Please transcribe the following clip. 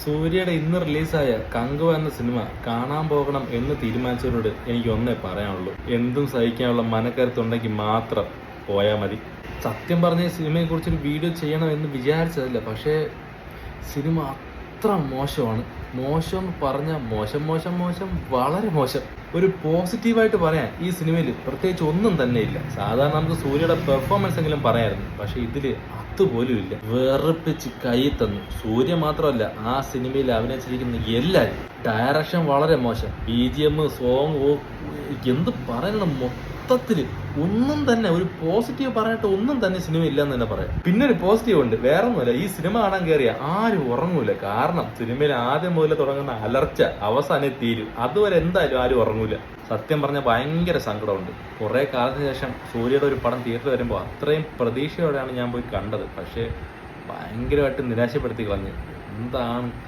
സൂര്യയുടെ ഇന്ന് റിലീസായ കങ്കുവ എന്ന സിനിമ കാണാൻ പോകണം എന്ന് തീരുമാനിച്ചവരോട് എനിക്ക് ഒന്നേ പറയാനുള്ളൂ. എന്തും സഹിക്കാനുള്ള മനക്കരുത്തുണ്ടെങ്കിൽ മാത്രം പോയാൽ മതി. സത്യം പറഞ്ഞ ഈ സിനിമയെക്കുറിച്ചൊരു വീഡിയോ ചെയ്യണം എന്ന് വിചാരിച്ചതല്ല. പക്ഷേ സിനിമ അത്ര മോശമാണ്. മോശം എന്ന് പറഞ്ഞാൽ മോശം മോശം മോശം വളരെ മോശം. ഒരു പോസിറ്റീവായിട്ട് പറയാൻ ഈ സിനിമയിൽ പ്രത്യേകിച്ച് ഒന്നും തന്നെ ഇല്ല. സാധാരണ നമുക്ക് സൂര്യയുടെ പെർഫോമൻസ് എങ്കിലും പറയായിരുന്നു. പക്ഷെ ഇതില് അതുപോലും ഇല്ല. വെറുപ്പിച്ച് കൈ തന്നു. സൂര്യ മാത്രമല്ല, ആ സിനിമയിൽ അഭിനയിച്ചിരിക്കുന്ന എല്ലാവരും. ഡയറക്ഷൻ വളരെ മോശം. BGM, സോങ്, എന്ത് പറയണം, മൊത്തത്തില് ഒന്നും തന്നെ ഒരു പോസിറ്റീവ് പറയാനായിട്ട് ഒന്നും തന്നെ സിനിമ ഇല്ലെന്ന് തന്നെ പറയാം. പിന്നെ ഒരു പോസിറ്റീവ് ഉണ്ട്, വേറെ ഒന്നുമില്ല. ഈ സിനിമ കാണാൻ കയറിയ ആരും ഉറങ്ങൂല. കാരണം സിനിമയിൽ ആദ്യം മുതൽ തുടങ്ങുന്ന അലർച്ച അവസാനം തീരും. അതുവരെ എന്തായാലും ആരും ഉറങ്ങൂല. സത്യം പറഞ്ഞാൽ ഭയങ്കര സങ്കടമുണ്ട്. കുറെ കാലത്തിന് ശേഷം സൂര്യയുടെ ഒരു പടം തിയേറ്ററിൽ വരുമ്പോൾ അത്രയും പ്രതീക്ഷയോടെയാണ് ഞാൻ പോയി കണ്ടത്. പക്ഷേ ഭയങ്കരമായിട്ട് നിരാശപ്പെടുത്തി കളഞ്ഞു. എന്താണ്